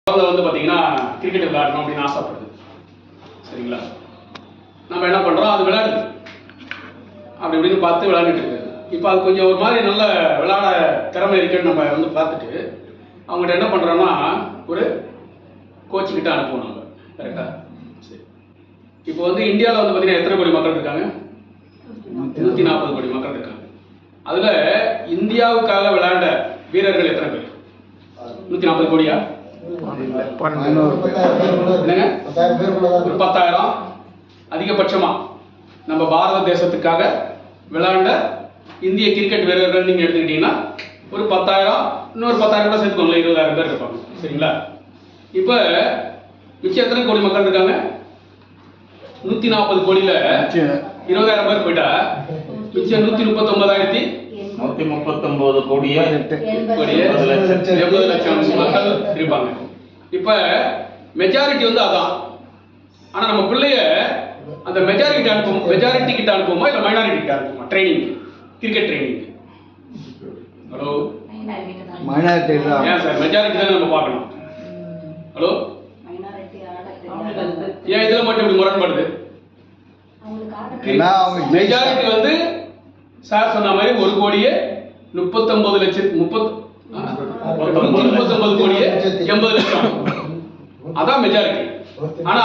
வந்து பார்த்தீங்கன்னா கிரிக்கெட் விளையாடணும் அப்படின்னு ஆசைப்படுது. சரிங்களா? நம்ம என்ன பண்ணுறோம், அது விளையாடுது அப்படி இப்படின்னு பார்த்து விளையாண்டுட்டு இருக்குது. இப்போ அது கொஞ்சம் ஒரு மாதிரி நல்ல விளையாட திறமை இருக்குன்னு நம்ம வந்து பார்த்துட்டு அவங்ககிட்ட என்ன பண்ணுறோன்னா ஒரு கோச்சுக்கிட்ட அனுப்புவோம் நம்ம. கரெக்டாக? சரி. இப்போ வந்து இந்தியாவில் வந்து பார்த்தீங்கன்னா எத்தனை கோடி மக்கள் இருக்காங்க? 140 கோடி மக்கள் இருக்காங்க. அதில் இந்தியாவுக்காக விளையாண்ட வீரர்கள் எத்தனை பேர்? 140 கோடியா? ஒரு 10,000 அதிகபட்சமா நம்ம பாரத தேசத்துக்காக விளையாண்ட இந்திய கிரிக்கெட் வீரர்கள் நீங்க எடுத்துக்கிட்டீங்கன்னா ஒரு 10,000, இன்னொரு 10,000 கூட சேர்த்துக்கோங்க, 20,000 பேர் இருப்பாங்க. சரிங்களா? இப்ப மிச்சம் எத்தனை கோடி மக்கள் இருக்காங்க? 140 கோடியில 20,000 பேர் போயிட்டா மிச்சம் 139 கோடியே 80 லட்சம் மக்கள் இருப்பாங்க. இப்ப மெஜாரிட்டி வந்து அதான். ஆனா நம்ம பிள்ளைய அந்த மெஜாரிட்டி கிட்ட அனுப்புவோமா இல்ல மைனாரிட்டி கிட்ட அனுப்புவோமா? Training, cricket training. Hello, minority தான். ஏன் சார் மெஜாரிட்டி தான் நம்ம பார்க்கணும்? ஹலோ, ஏன் இதுல மட்டும் இப்படி முரண்படுது? மெஜாரிட்டி வந்து சார் சொன்ன மாதிரி 1,39 கோடியே 80 லட்சம். அதான் மெஜாரிட்டி. ஆனா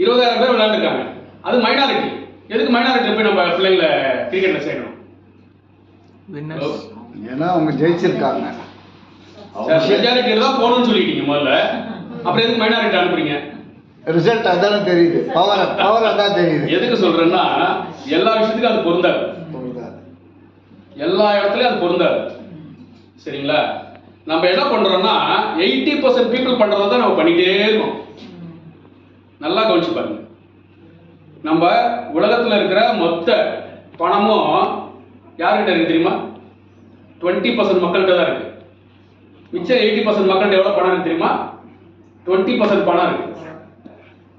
20,000 பேர் விளையாண்டுருக்காங்க. அது மைனாரிட்டி. எதுக்கு மைனாரிட்டி போய் நம்ம பிள்ளைங்களை கிரிக்கெட்ல சேர்க்கணும்? ஏன்னா அவங்க ஜெயிச்சிருக்காங்க. மெஜாரிட்டியில தான் போகணும்னு சொல்லிட்டீங்க முதல்ல, அப்புறம் எதுக்கு மைனாரிட்டி அனுப்புறீங்க? ரிசல்ட் அதானே தெரியுது, பவர் அதான் தெரியுது. எதுக்கு சொல்றேன்னா எல்லா விஷயத்துக்கும் அது பொருந்தாது, எல்லா இடத்துலயும் அது பொருந்தாது. சரிங்களா? நம்ம என்ன பண்றோம்னா 80% பீப்புள் பண்றதை தான் நம்ம பண்ணிட்டே இருக்கோம். நல்லா கவனிச்சு பாருங்க. நம்ம உலகத்துல இருக்கிற மொத்த பணமும் யார்கிட்ட இருக்கு தெரியுமா? 20% மக்கள்கிட்ட தான் இருக்கு. மிச்சம் 80% மக்கள்கிட்ட எவ்வளவு பணம் இருக்கு தெரியுமா? 20% பணம் இருக்கு.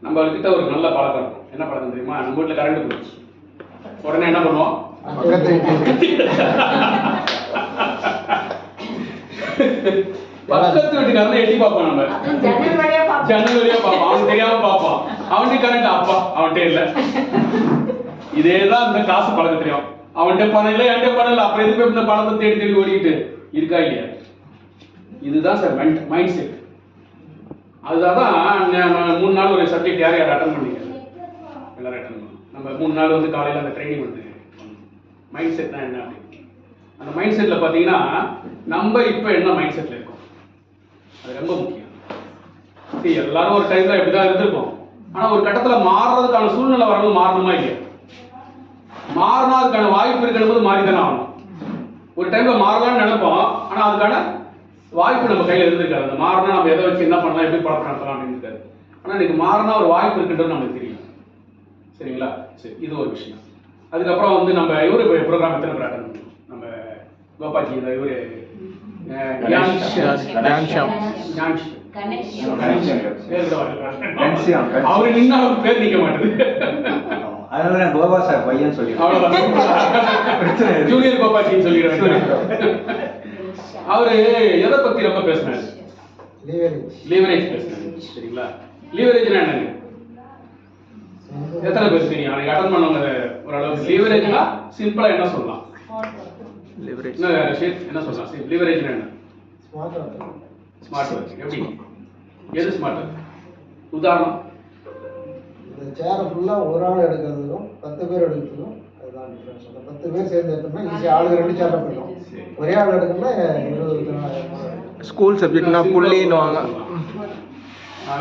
நம்ம கிட்ட ஒரு நல்ல பழக்கம் இருக்கும். என்ன பழக்கம் தெரியுமா? நம்ம வீட்டுல கரண்ட் போயிடுச்சு, உடனே என்ன பண்ணுவோம்? பக்கத்து வீட்டுக்காரனை எட்டி பார்ப்போம். நம்ம ஜன்னல் வழியா பார்ப்போம், அவன் தெரியாம பார்ப்போம். அவன்கிட்ட கரண்ட் அப்பா அவன்கிட்ட இல்ல. இதேதான் இந்த காசு பழக்கம் தெரியும். அவன்கிட்ட பணம் இல்லை, என்கிட்ட பணம் இல்லை, அப்புறம் எதுக்கு இந்த பணத்தை தேடி தேடி ஓடிக்கிட்டு இருக்கா இல்லையா? இதுதான் சார் மைண்ட் செட். அதுதான் 3 நாள் ஒரு சப்ஜெக்ட் யார் யார் அட்டன் பண்ணீங்க? எல்லாரும் அட்டன் பண்ணணும். நம்ம 3 நாள் வந்து காலையில் அந்த ட்ரைனிங் வந்து மைண்ட் செட் தான் என்ன அப்படின்னு. அந்த மைண்ட் செட்ல பார்த்தீங்கன்னா நம்ம இப்போ என்ன மைண்ட் செட்ல இருக்கோம் அது ரொம்ப முக்கியம். எல்லாரும் ஒரு டைம்ல எப்படிதான் இருந்திருக்கோம். ஆனா ஒரு கட்டத்துல மாறுறதுக்கான சூழ்நிலை வரணும். மாறணுமா இல்லையா? மாறினா அதுக்கான வாய்ப்பு இருக்கிறது மாறிதானே ஆகணும். ஒரு டைம்ல மாறலாம்னு நினைப்போம், ஆனா அதுக்கான வாய்ப்பு நம்ம கையில இருந்திருக்காது. அந்த மாறினா நம்ம எதை வச்சு என்ன பண்ணலாம், எப்படி பழக்கம் நடத்தலாம் அப்படின்னு இருக்காது. ஆனா இன்னைக்கு மாறினா ஒரு வாய்ப்பு இருக்குன்றது நமக்கு தெரியும். சரிங்களா? சரி, இது ஒரு விஷயம். அதுக்கப்புறம் வந்து நம்ம இவரு ப்ரோக்ராம் எத்தனை பேர் அட்டன் பண்ணோம்? நம்ம கோபாஜி, இந்த இவரு அவரு நின்னா அவருக்கு பேர் நிக்க மாட்டேது. ஜூனியர் கோபாஜின்னு சொல்லிடுறாங்க. அவரு எதை பத்தி ரொம்ப பேசினாரு? லீவரேஜ் பேசினாரு. சரிங்களா? லீவரேஜ்னா என்னங்க? எத்தனை பேர் தெரியும்? அன்னைக்கு அட்டன் பண்ணவங்க ஓரளவுக்கு. லீவரேஜ்னா சிம்பிளா என்ன சொல்லலாம்? என்ன சொல்லலாம்? லீவரேஜ்னா என்ன? Smart work. எப்படி? எது ஸ்மார்ட் ஒர்க்? உதாரணம், இந்த சேரை ஃபுல்லா ஒரு ஆள் எடுக்கிறதுக்கும் 10 பேர் எடுக்கிறதுக்கும் அதுதான் டிஃபரன்ஸ். அந்த 10 பேர் சேர்ந்து எடுத்தோம்னா ஈஸியாக ஆளுக்கு 2 சேரை போயிடும். ஒரே ஆள் எடுக்கணும்னா 20 ஸ்கூல் சப்ஜெக்ட்னா புள்ளின்னுவாங்க.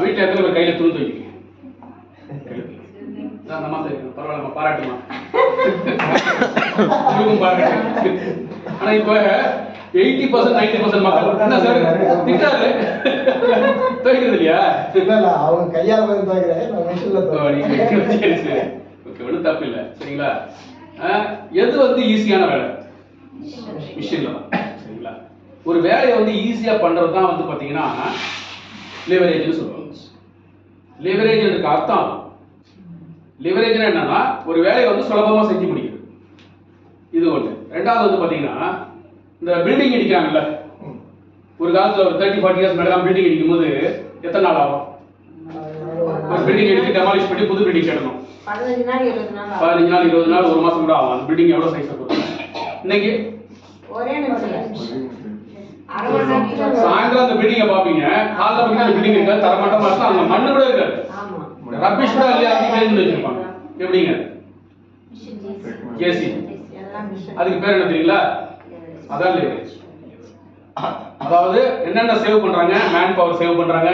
வீட்டில் எத்தனை பேர் கையில் துணி துவைக்கிறீங்க? நம்ம பரவாயில்ல, நம்ம பாராட்டுமா? பாராட்டு. ஆனா இப்ப 80% 90% மக்கள் என்ன சார் திட்டாரு துவைக்கிறது இல்லையா? அவங்க கையால் போய் துவைக்கிறேன். சரி சரி, ஓகே, ஒன்றும் தப்பு இல்லை. சரிங்களா? எது வந்து ஈஸியான வேலை? மிஷின்ல தான். சரிங்களா? ஒரு வேலையை வந்து ஈஸியா பண்றது தான் வந்து பாத்தீங்கன்னா லிவரேஜ்னு சொல்லுவாங்க. லிவரேஜ் அர்த்தம், லிவரேஜ்னா என்னன்னா ஒரு வேலையை வந்து சுலபமா செஞ்சு முடிக்கிறது. இது ஒன்று. ரெண்டாவது வந்து பாத்தீங்கன்னா இந்த பில்டிங் இடிக்கிறாங்கல்ல, ஒரு காலத்துல ஒரு 30-40 இயர்ஸ் மேலே பில்டிங் இடிக்கும் போது எத்தனை நாள் ஆகும்? ஒரு பில்டிங் இடிச்சு டெமாலிஷ் பண்ணி புது பில்டிங் கட்டணும் 15 நாள் 20 நாள் 15 நாள் 20 நாள் 1 மாசம் கூட ஆகும். அந்த பில்டிங் எவ்வளவு சைஸ் இருக்கும் இன்னைக்கு? ஒரே நிமிஷம் அரை மணி நேரத்துல சாயந்தரம் அந்த பில்டிங்கை பாப்பீங்க, காலைல பாத்தீங்கன்னா அந்த பில்டிங் இருக்காது, தரமாட்டமா இருக்கும், அங்க மண்ணு கூட இருக்காது, ஆமா ரப்பிஷ் கூட இல்லையா கிளீன் வச்சிருப்பாங்க. எப்படிங்க? ஜேசி. எல்லாம் மிஷின் அதுக்கு பேர் என்ன தெரியுங்களா? அதான் லிவரேஜ். அதாவது என்னென்ன சேவ் பண்றாங்க? மேன் பவர் சேவ் பண்றாங்க,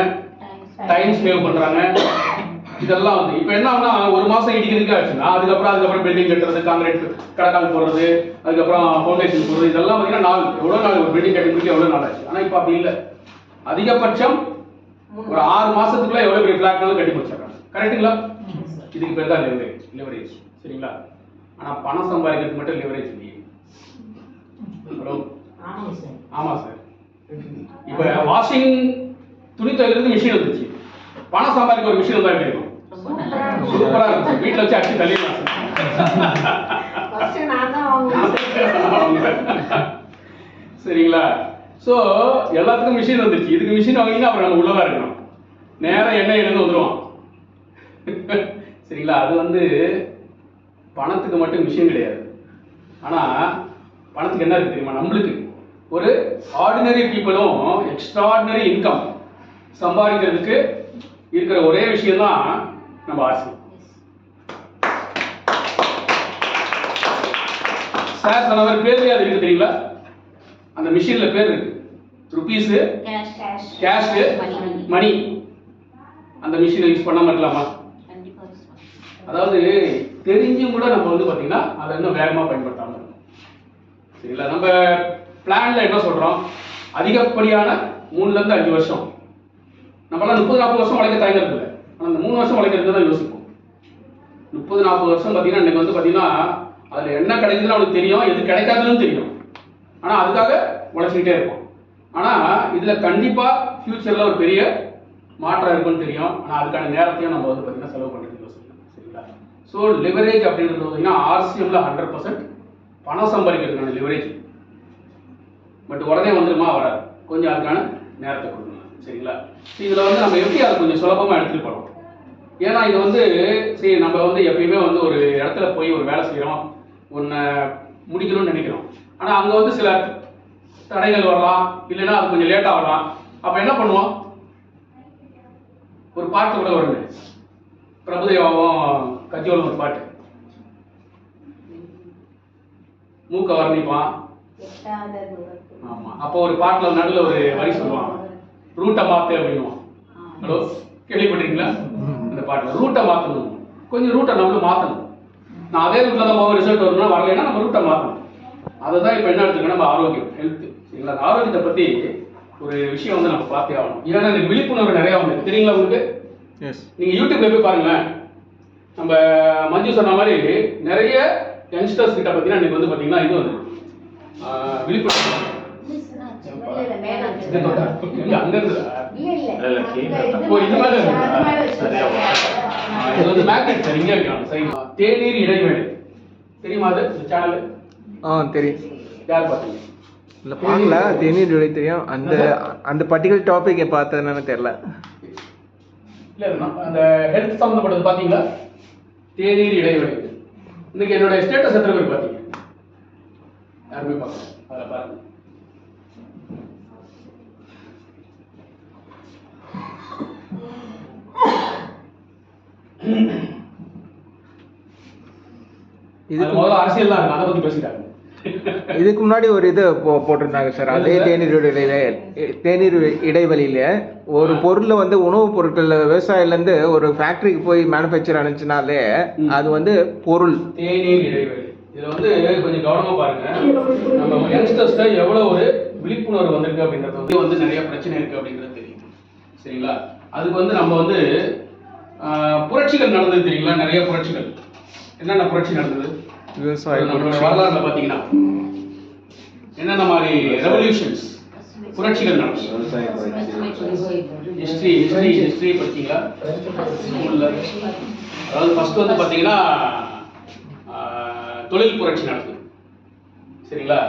டைம் சேவ் பண்றாங்க, இதெல்லாம் வந்து இப்போ என்ன ஆகுனா ஒரு மாசம் இடிக்கிறதுக்கு ஆச்சுன்னா அதுக்கப்புறம் பில்டிங் கட்டுறது, கான்கிரீட் கடக்கால் போடுறது, அதுக்கப்புறம் ஃபவுண்டேஷன் போடுறது, இதெல்லாம் பார்த்தீங்கன்னா நாள் எவ்வளோ நாள் ஒரு பில்டிங் கட்டுறதுக்கு எவ்வளோ நாள் ஆச்சு. ஆனால் இப்போ அப்படி இல்லை, அதிகபட்சம் ஒரு 6 மாசத்துக்குள்ள எவ்வளோ பெரிய ஃபிளாட்னாலும் கட்டி முடிச்சிடறாங்க. கரெக்டுங்களா? இதுக்கு பேர் தான் லிவரேஜ். சரிங்களா? ஆனால் பணம் சம்பாதிக்கிறதுக்கு மட்டும் லிவரேஜ் இல்லையே. ஹலோ, ஆமா சார். ஆமா சார். இப்போ வாஷிங் துணி துவைக்கிறதுக்கு மிஷின் வந்துச்சு, பணம் சம்பாதிக்க ஒரு மிஷின் வந்தா எப்படி இருக்கும்? சூப்பரா இருக்கும். வீட்டுல வச்சு அடிச்சு தள்ளிடலாம். ஃபர்ஸ்ட் நான் தான் வாங்குவேன். சரிங்களா? சோ எல்லாத்துக்கும் மிஷின் வந்துச்சு. இதுக்கு மிஷின் வாங்கினா அப்புறம் நம்ம உள்ளதா இருக்கணும், நேரா எண்ணெய் எடுத்து வந்துருவோம். சரிங்களா? அது வந்து பணத்துக்கு மட்டும் மிஷின் கிடையாது. ஆனா பணத்துக்கு என்ன இருக்கு தெரியுமா? நம்மளுக்கு ஒரு ஆர்டினரி பீப்புளும் எக்ஸ்ட்ராடினரி இன்கம் சம்பாதிக்கிறதுக்கு இருக்கிற ஒரே விஷயம் தான் நம்ம ஆர்சி. சார் சொன்னவர் பேர்லயே அது இருக்கு தெரியுங்களா? அந்த மிஷின்ல பேர் இருக்கு, ருபீஸ், கேஷ், மணி. அந்த மிஷினை யூஸ் பண்ணாம இருக்கலாமா? அதாவது தெரிஞ்சும் கூட நம்ம வந்து பாத்தீங்கன்னா அதை இன்னும் வேகமா பயன்படுத்தாம இருக்கோம். சரிங்களா? நம்ம பிளான்ல என்ன சொல்றோம்? அதிகப்படியான 3 to 5 வருஷம். நம்மளாம் 30-40 வருஷம் உழைக்க தயங்குறது இல்லை, ஆனால் அந்த 3 வருஷம் உழைக்கிறது தான் யோசிப்போம். 30-40 வருஷம் பார்த்தீங்கன்னா இன்னைக்கு வந்து பார்த்தீங்கன்னா அதில் என்ன கிடைக்குதுன்னு அவனுக்கு தெரியும், எது கிடைக்காதுன்னு தெரியும், ஆனால் அதுக்காக உழைச்சிக்கிட்டே இருப்போம். ஆனால் இதில் கண்டிப்பாக ஃபியூச்சரில் ஒரு பெரிய மாற்றம் இருக்குன்னு தெரியும், ஆனால் அதுக்கான நேரத்தையும் நம்ம வந்து பார்த்தீங்கன்னா செலவு பண்ணுறது யோசிக்கணும். சரிங்களா? ஸோ லிவரேஜ் அப்படின்றது பார்த்தீங்கன்னா ஆர்சிஎம்ல 100% பணம் சம்பாதிக்கிறதுக்கான லிவரேஜ். பட் உடனே வந்துருமா? வராது, கொஞ்சம் அதுக்கான நேரத்தை கொடுக்கணும். சரிங்களா? இதில் வந்து நம்ம எப்படி அதை கொஞ்சம் சுலபமாக எடுத்துகிட்டு போகிறோம்? ஏன்னா இது வந்து சரி நம்ம வந்து எப்பயுமே வந்து ஒரு இடத்துல போய் ஒரு வேலை செய்கிறோம், ஒன்றை முடிக்கணும்னு நினைக்கிறோம், ஆனால் அங்கே வந்து சில தடைகள் வரலாம், இல்லைன்னா அது கொஞ்சம் லேட்டாக வரலாம். அப்போ என்ன பண்ணுவோம்? ஒரு பாட்டு கூட வருது, பிரபுதேவாவும் கஜோலும் ஒரு பாட்டு, மூக்க வர்ணிப்பான். ஆமா, அப்போ ஒரு பாட்டுல நடுவில் ஒரு வரி சொல்லுவான், ரூட்டை மாத்து அப்படின்னுவான். ஹலோ, கேள்விப்பட்டிருக்கீங்களா? அந்த பாட்டுல ரூட்டை மாத்தணும், கொஞ்சம் ரூட்டை நம்மளும் மாத்தணும். நான் அதே ரூட்ல தான் போக ரிசல்ட் வரணும்னா வரலைன்னா நம்ம ரூட்டை மாத்தணும். அதை தான் இப்போ என்ன எடுத்துக்கணும்? நம்ம ஆரோக்கியம், ஹெல்த். சரிங்களா? அந்த ஆரோக்கியத்தை பத்தி ஒரு விஷயம் வந்து நம்ம பார்த்தே ஆகணும். ஏன்னா இந்த விழிப்புணர்வு நிறைய வந்து தெரியுங்களா உங்களுக்கு? நீங்க யூடியூப்ல போய் பாருங்களேன். நம்ம மஞ்சு சொன்ன மாதிரி நிறைய யங்ஸ்டர்ஸ் கிட்ட பார்த்தீங்கன்னா இன்னைக்கு வந்து பார்த்தீங்கன்னா இது வந்து விழிப்புணர்வு தேநீர் இடைவேளை தெரியுமா? அது சேனல் தெரியும். யார் பார்த்தீங்க? இல்லை பார்க்கல, தேநீர் இடைவேளை தெரியும். அந்த அந்த பர்டிகுலர் டாபிக் பார்த்ததுன்னு தெரியல. இல்லை அந்த ஹெல்த் சம்மந்தப்பட்டது பார்த்தீங்களா? தேநீர் இடைவேளை. இன்னைக்கு என்னோட ஸ்டேட்டஸ் எத்தனை பேர் பார்த்தீங்க? யாருமே பார்க்கல. அதில் பாருங்க. இதுக்கு முதல்ல அரசியல் தான் அதை பத்தி பேசிட்டாங்க. இதுக்கு முன்னாடி ஒரு இது போட்டிருந்தாங்க சார், அதே தேநீர் இடைவெளியில ஒரு பொருளை வந்து உணவுப் பொருட்கள் விவசாயிலேருந்து ஒரு ஃபேக்டரிக்கு போய் மேனுஃபேக்சர் அனுப்பிச்சினாலே அது வந்து பொருள். தேநீர் இடைவெளி இதுல வந்து கொஞ்சம் கவனமா பாருங்க. நம்ம யங்ஸ்டர்ஸ்ல எவ்வளவு ஒரு விழிப்புணர்வு வந்திருக்கு அப்படின்றது வந்து நிறைய பிரச்சனை இருக்கு அப்படின்றது தெரியும். சரிங்களா? அதுக்கு வந்து நம்ம வந்து புரட்சிகள் நடந்தது தெரியுங்களா? நிறைய புரட்சிகள். என்னென்ன புரட்சி நடந்தது நம்மளோட வரலாறுல பாத்தீங்கன்னா என்னென்ன மாதிரி ரெவல்யூஷன்ஸ் புரட்சிகள் நடந்தது? ஹிஸ்டரி படிச்சீங்களா ஸ்கூல்ல? அதாவது ஃபர்ஸ்ட் வந்து பாத்தீங்கன்னா தொழில் புரட்சி நடந்தது. சரிங்களா?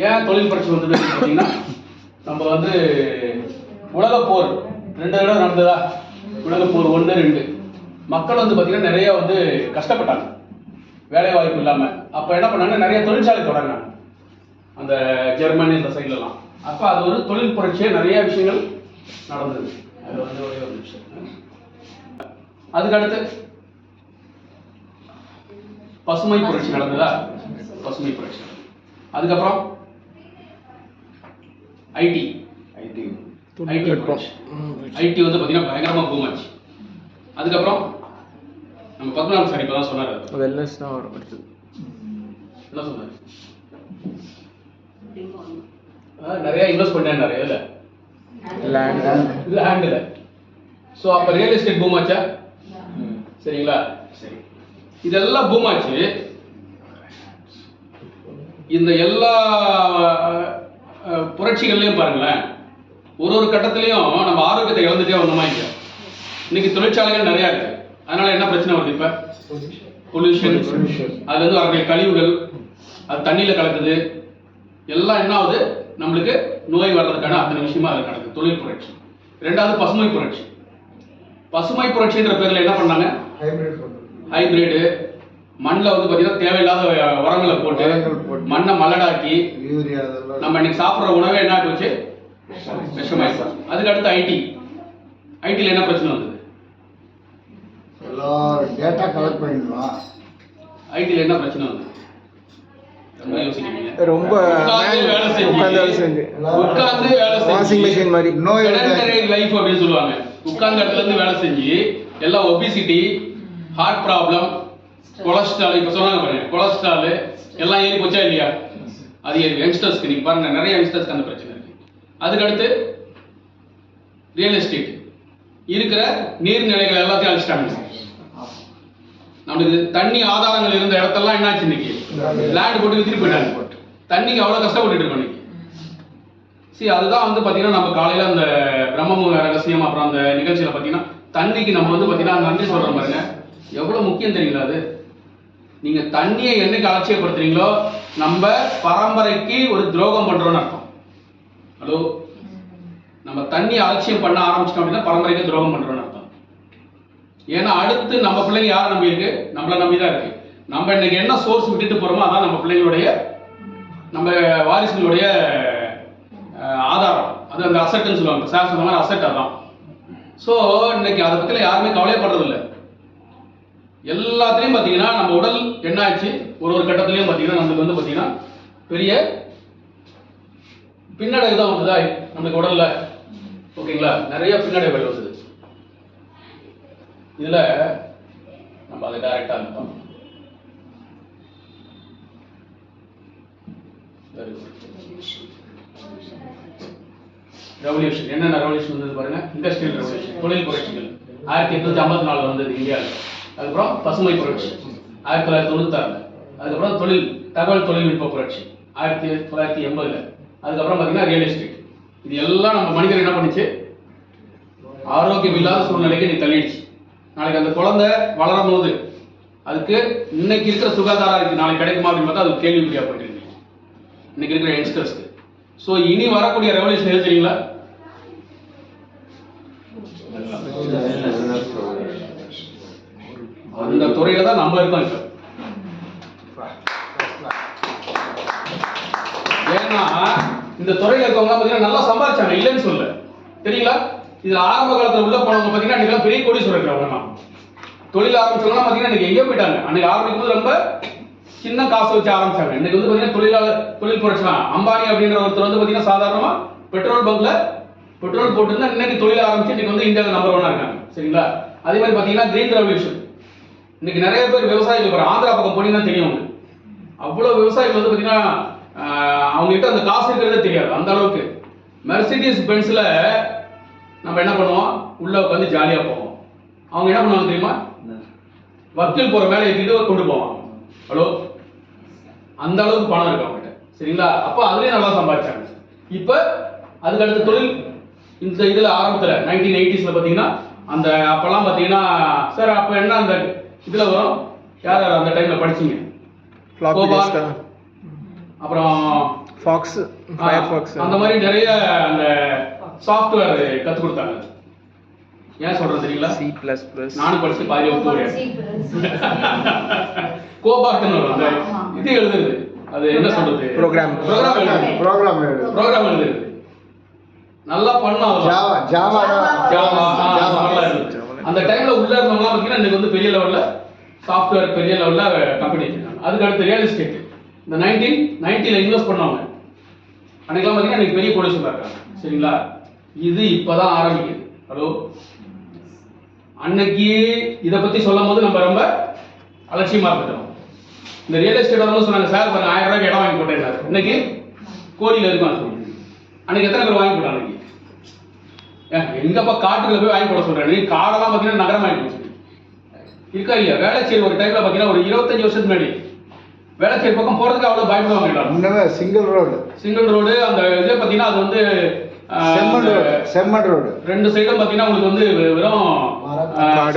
ஏன் தொழில் புரட்சி வந்தது பார்த்தீங்கன்னா நம்ம வந்து உலகப்போர் 2 தடவை நடந்ததா, உலகப்போர் 1, 2. மக்கள் வந்து பார்த்தீங்கன்னா நிறைய வந்து கஷ்டப்பட்டாங்க, வேலை வாய்ப்பு இல்லாமல். அப்போ என்ன பண்ணாங்க, நிறைய தொழிற்சாலை தொடங்கினாங்க அந்த ஜெர்மனி இந்த சைட்லலாம். அப்போ அது ஒரு தொழில் புரட்சியாக நிறைய விஷயங்கள் நடந்தது. அது வந்து ஒரே ஒரு விஷயம். அதுக்கடுத்து பசுமை புரட்சி நடந்ததா, பசுமை புரட்சி. அதுக்கப்புறம் ஐடி வந்து பார்த்தீங்கன்னா பயங்கரமாக பூம் ஆச்சு. அதுக்கப்புறம் நம்ம பத்மநாபன் சார் இப்போ தான் சொன்னார், வெல்னஸ் தான் வரும் அடுத்தது. என்ன சொன்னார், நிறைய இன்வெஸ்ட் பண்ணாரு இதில் லேண்டில். ஸோ அப்போ ரியல் எஸ்டேட் பூம் ஆச்சா? சரிங்களா? சரி, இதெல்லாம் பூம் ஆச்சு. இந்த எல்லா புரட்சிகள்லையும் பாருங்களேன், ஒரு கட்டத்திலையும் நம்ம ஆரோக்கியத்தை இழந்துட்டே வந்தோமா இல்லை? இன்னைக்கு தொழிற்சாலைகள் நிறையா இருக்கு. அதனால என்ன பிரச்சனை வருது? இப்போ பொல்யூஷன், அதுல இருந்து வரக்கூடிய கழிவுகள், அது தண்ணியில கலக்குது. எல்லாம் என்ன ஆகுது, நம்மளுக்கு நோய் வர்றதுக்கான அத்தனை விஷயமா அது நடக்குது. தொழில் புரட்சி. 2வது பசுமை புரட்சி. பசுமை புரட்சின்ற பேர்ல என்ன பண்ணாங்க, ஹைபிரிடு மண்ணில் வந்து பார்த்தீங்கன்னா தேவையில்லாத உரங்களை போட்டு மண்ணை மலடாக்கி நம்ம இன்னைக்கு சாப்பிட்ற உணவே என்ன போச்சு, விஷமாயிடுச்சு. அதுக்கு அடுத்து ஐடியில் என்ன பிரச்சனை வந்தது? டேட்டா கலெக்ட் பண்ணிடுவான். ஐடியில் என்ன பிரச்சனை வந்தது? ரொம்ப உட்கார்ந்து வேலை வாஷிங் மிஷின் மாதிரி லைஃப் அப்படின்னு சொல்லுவாங்க. உட்கார்ந்த இடத்துல இருந்து வேலை செஞ்சு எல்லாம் ஒபிசிட்டி, ஹார்ட் ப்ராப்ளம், கொலஸ்ட்ரால், இப்போ சொன்னாங்க பாருங்க, கொலஸ்ட்ரால் எல்லாம் ஏறி போச்சா இல்லையா? அது யங்ஸ்டர்ஸ்க்கு நீங்க பாருங்க, நிறைய யங்ஸ்டர்ஸ்க்கு அந்த பிரச்சனை இருக்கு. அதுக்கடுத்து ரியல் எஸ்டேட், இருக்கிற நீர்நிலைகள் எல்லாத்தையும் அழிச்சிட்டாங்க. நம்மளுக்கு தண்ணி ஆதாரங்கள் இருந்த இடத்தெல்லாம் என்னாச்சு, இன்னைக்கு லேண்ட் போட்டு வித்துட்டு போயிட்டாங்க. தண்ணிக்கு அவ்வளோ கஷ்டப்பட்டு இருக்கோம் இன்னைக்கு. அதுதான் வந்து பார்த்தீங்கன்னா நம்ம காலையில் அந்த பிரம்ம ரகசியம் அப்புறம் அந்த நிகழ்ச்சியில் பார்த்தீங்கன்னா தண்ணிக்கு நம்ம வந்து பார்த்தீங்கன்னா நன்றி சொல்கிறோம் பாருங்க, எவ்வளோ முக்கியம் தெரியுங்களா? அது நீங்கள் தண்ணியை என்னைக்கு அலட்சியப்படுத்துறீங்களோ நம்ம பரம்பரைக்கு ஒரு துரோகம் பண்ணுறோன்னு அர்த்தம். ஹலோ, நம்ம தண்ணி அலட்சியம் பண்ண ஆரம்பிச்சிட்டோம் அப்படின்னா பரம்பரைக்கு துரோகம் பண்ணுறோன்னு அர்த்தம். ஏன்னா அடுத்து நம்ம பிள்ளைங்க யாரை நம்பி இருக்கு? நம்மளை நம்பி தான் இருக்கு. நம்ம இன்னைக்கு என்ன சோர்ஸ் விட்டுட்டு போறோமோ அதான் நம்ம பிள்ளைங்களுடைய, நம்ம வாரிசுகளுடைய ஆதாரம். அது அந்த அசட்னு சொல்லுவாங்க. சார் சொன்ன மாதிரி அசட் அதான். ஸோ இன்னைக்கு அதை பற்றில யாருமே கவலைப்படுறது இல்லை. எல்லாத்துலேயும் பார்த்தீங்கன்னா நம்ம உடல் என்ன ஆச்சு, ஒரு கட்டத்துலையும் பார்த்தீங்கன்னா நம்மளுக்கு வந்து பார்த்தீங்கன்னா பெரிய பின்னடைவு தான் வந்ததா நம்மளுக்கு உடல்ல. ஓகேங்களா? நிறைய பின்னடைவுகள் வந்தது. இதுல நம்ம அதை டைரக்டா அனுப்போம். ரெவல்யூஷன், என்னென்ன ரெவல்யூஷன் வந்தது பாருங்க. இண்டஸ்ட்ரியல் ரெவல்யூஷன், தொழில் புரட்சிகள் 1854 வந்தது இந்தியாவில். அதுக்கப்புறம் பசுமை புரட்சி 1996. அதுக்கப்புறம் தகவல் தொழில்நுட்ப புரட்சி 1980. அதுக்கப்புறம் பார்த்தீங்கன்னா ரியல் எஸ்டேட். இது எல்லாம் நம்ம மனிதர் என்ன பண்ணிச்சு, ஆரோக்கியம் இல்லாத சூழ்நிலைக்கு நீ தள்ளிடுச்சு. நாளைக்கு அந்த குழந்தை வளரும் போது அதுக்கு இன்னைக்கு இருக்கிற சுகாதாரம் இருக்கு, நாளைக்கு கிடைக்குமா அப்படின்னு பார்த்தா அது கேள்விக்குறியா போயிட்டு இருக்கு இன்னைக்கு இருக்கிற யங்ஸ்டர்ஸ்க்கு. ஸோ இனி வரக்கூடிய ரெவல்யூஷன் எது தெரியுங்களா? அந்த துறையில தான் நம்ம இருக்கோம் இப்ப. ஏன்னா இந்த துறையில இருக்கவங்க பார்த்தீங்கன்னா நல்லா சம்பாதிச்சாங்க, இல்லைன்னு சொல்ல தெரியுங்களா? இதுல ஆரம்ப காலத்துல உள்ள போனவங்க பார்த்தீங்கன்னா இன்னைக்கு பெரிய கோடீஸ்வரர் இருக்கிறவங்க. தொழில் ஆரம்பிச்சவங்க பார்த்தீங்கன்னா இன்னைக்கு எங்கேயோ போயிட்டாங்க. அன்னைக்கு ஆரம்பிக்கும் போது ரொம்ப சின்ன காசு வச்சு ஆரம்பிச்சாங்க. இன்னைக்கு வந்து பார்த்தீங்கன்னா தொழில் புரட்சி தான். அம்பானி அப்படின்ற ஒருத்தர் வந்து பார்த்தீங்கன்னா சாதாரணமா பெட்ரோல் பங்க்ல பெட்ரோல் போட்டுருந்தா இன்னைக்கு தொழில் ஆரம்பிச்சு இன்னைக்கு வந்து இந்தியாவில் நம்பர் 1 இருக்காங்க. சரிங்களா? அதே மாதிரி பார்த்தீங்கன்னா கிரீன் ரெவல்யூஷன். இன்னைக்கு நிறைய பேர் விவசாயிகள் போறாங்க. ஆந்திரா பக்கம் போனீங்கன்னா தெரியும், அவ்வளவு விவசாயிகள் வந்து பார்த்தீங்கன்னா அவங்க கிட்ட அந்த காசு இருக்கிறதே தெரியாது. அந்த அளவுக்கு மெர்சிடிஸ் பென்ஸ்ல நம்ம என்ன பண்ணுவோம், உள்ள உட்காந்து ஜாலியா போவோம். அவங்க என்ன பண்ணுவாங்க தெரியுமா, வக்கீல் போற மேலே ஏற்றிட்டு கொண்டு போவாங்க. ஹலோ, அந்த அளவுக்கு பணம் இருக்கு அவங்ககிட்ட. சரிங்களா? அப்ப அதுலயே நல்லா சம்பாதிச்சாங்க. இப்ப அதுக்கு அடுத்த தொழில் இந்த இதுல ஆரம்பத்துல 1980s பாத்தீங்கன்னா அந்த அப்பெல்லாம் பாத்தீங்கன்னா சார் அப்ப என்ன அந்த இதுல வரும், யார் அந்த டைம்ல படிச்சீங்க? அப்புறம் ஃபாக்ஸ், ஃபயர்ஃபாக்ஸ் அந்த மாதிரி நிறைய அந்த சாஃப்ட்வேர் கற்றுக் கொடுத்தாங்க. ஏன் சொல்றேன் தெரியல? C++. நானும் படிச்சு பாதி ஒத்து கோபார்ட்னு வரும் அந்த இது எழுதுறது, அது என்ன சொல்றது, ப்ரோக்ராம் எழுதுறது நல்லா பண்ணோம். ஜாவா அந்த டைம்ல உள்ள இருந்தவங்க பார்த்தீங்கன்னா இன்னைக்கு வந்து பெரிய லெவல்ல சாஃப்ட்வேர் பெரிய லெவல்ல கம்பெனி வச்சிருக்காங்க. அதுக்கு அடுத்து ரியல் எஸ்டேட் இந்த 1990ல இன்வெஸ்ட் பண்ணவங்க அன்னைக்கெல்லாம் பார்த்தீங்கன்னா இன்னைக்கு பெரிய கோடீஸ்வரரா இருக்காங்க. சரிங்களா? இது இப்பதான் ஆரம்பிக்குது. ஹலோ, அன்னைக்கு இதை பத்தி சொல்லும் போது நம்ம ரொம்ப அலட்சியமா இருந்துட்டோம். இந்த ரியல் எஸ்டேட் வந்து சொன்னாங்க சார் 1000 ரூபாய்க்கு இடம் வாங்கி போட்டேன். இன்னைக்கு கோடியில இருக்கும். அன்னைக்கு எத்தனை பேர் வாங்கி போட்டாங்க? எங்கப்பா காட்டுக்குள்ள போய் வாங்கி போட சொல்றேன். காடெல்லாம் பார்த்தீங்கன்னா நகரம் ஆகி போச்சு இருக்கா இல்லையா? வேளச்சேரி ஒரு டைம்ல பார்த்தீங்கன்னா ஒரு 25 வருஷத்துக்கு முன்னாடி வேளச்சேரி பக்கம் போறதுக்கு அவ்வளவு பயப்படுவாங்க. சிங்கிள் ரோடு அந்த இதே பார்த்தீங்கன்னா அது வந்து செம்மண் ரோடு 2 சைடும் பார்த்தீங்கன்னா உங்களுக்கு வந்து வெறும்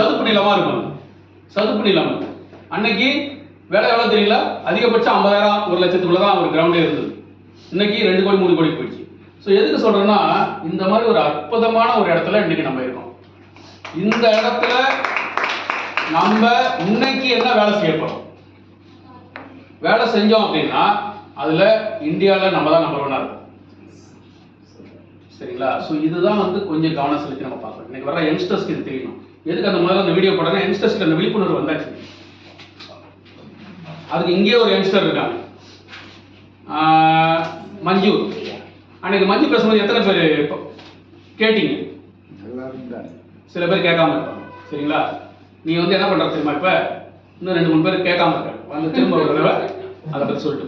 சதுப்பு நிலமா இருக்கும். சதுப்பு நிலம். அன்னைக்கு வேலை எவ்வளவு தெரியல, அதிகபட்சம் 50,000 1 லட்சத்துக்குள்ள தான் ஒரு கிரவுண்டே இருந்தது. இன்னைக்கு 2 கோடி 3 கோடி போயிடுச்சு. ஸோ எதுக்கு சொல்றேன்னா, இந்த மாதிரி ஒரு அற்புதமான ஒரு இடத்துல இன்னைக்கு நம்ம இருக்கோம். இந்த இடத்துல நம்ம இன்னைக்கு என்ன வேலை செய்ய போறோம்? வேலை செஞ்சோம் அப்படின்னா அதுல இந்தியாவில் நம்ம தான் நம்பர் 1 இருக்கும். சரிங்களா? ஸோ இதுதான் வந்து கொஞ்சம் கவனம் செலுத்தி நம்ம பார்க்கணும். இன்னைக்கு வர யங்ஸ்டர்ஸ்க்கு இது தெரியணும். எதுக்கு அந்த முதல்ல அந்த வீடியோ போடுறேன்னா, யங்ஸ்டர்ஸ்க்கு அந்த விழிப்புணர்வு வந்தாச்சு. அதுக்கு இங்கேயே ஒரு யங்ஸ்டர் இருக்காங்க, மஞ்சு. அன்னைக்கு மஞ்சு பேசும்போது எத்தனை பேர் கேட்டீங்க? சில பேர் கேட்காம இருப்பாங்க. சரிங்களா? நீ வந்து என்ன பண்ற தெரியுமா? இப்ப இன்னும் 2 3 பேர் கேட்காம இருக்காங்க. வந்து திரும்ப ஒரு தடவை அதை பத்தி சொல்லிட்டு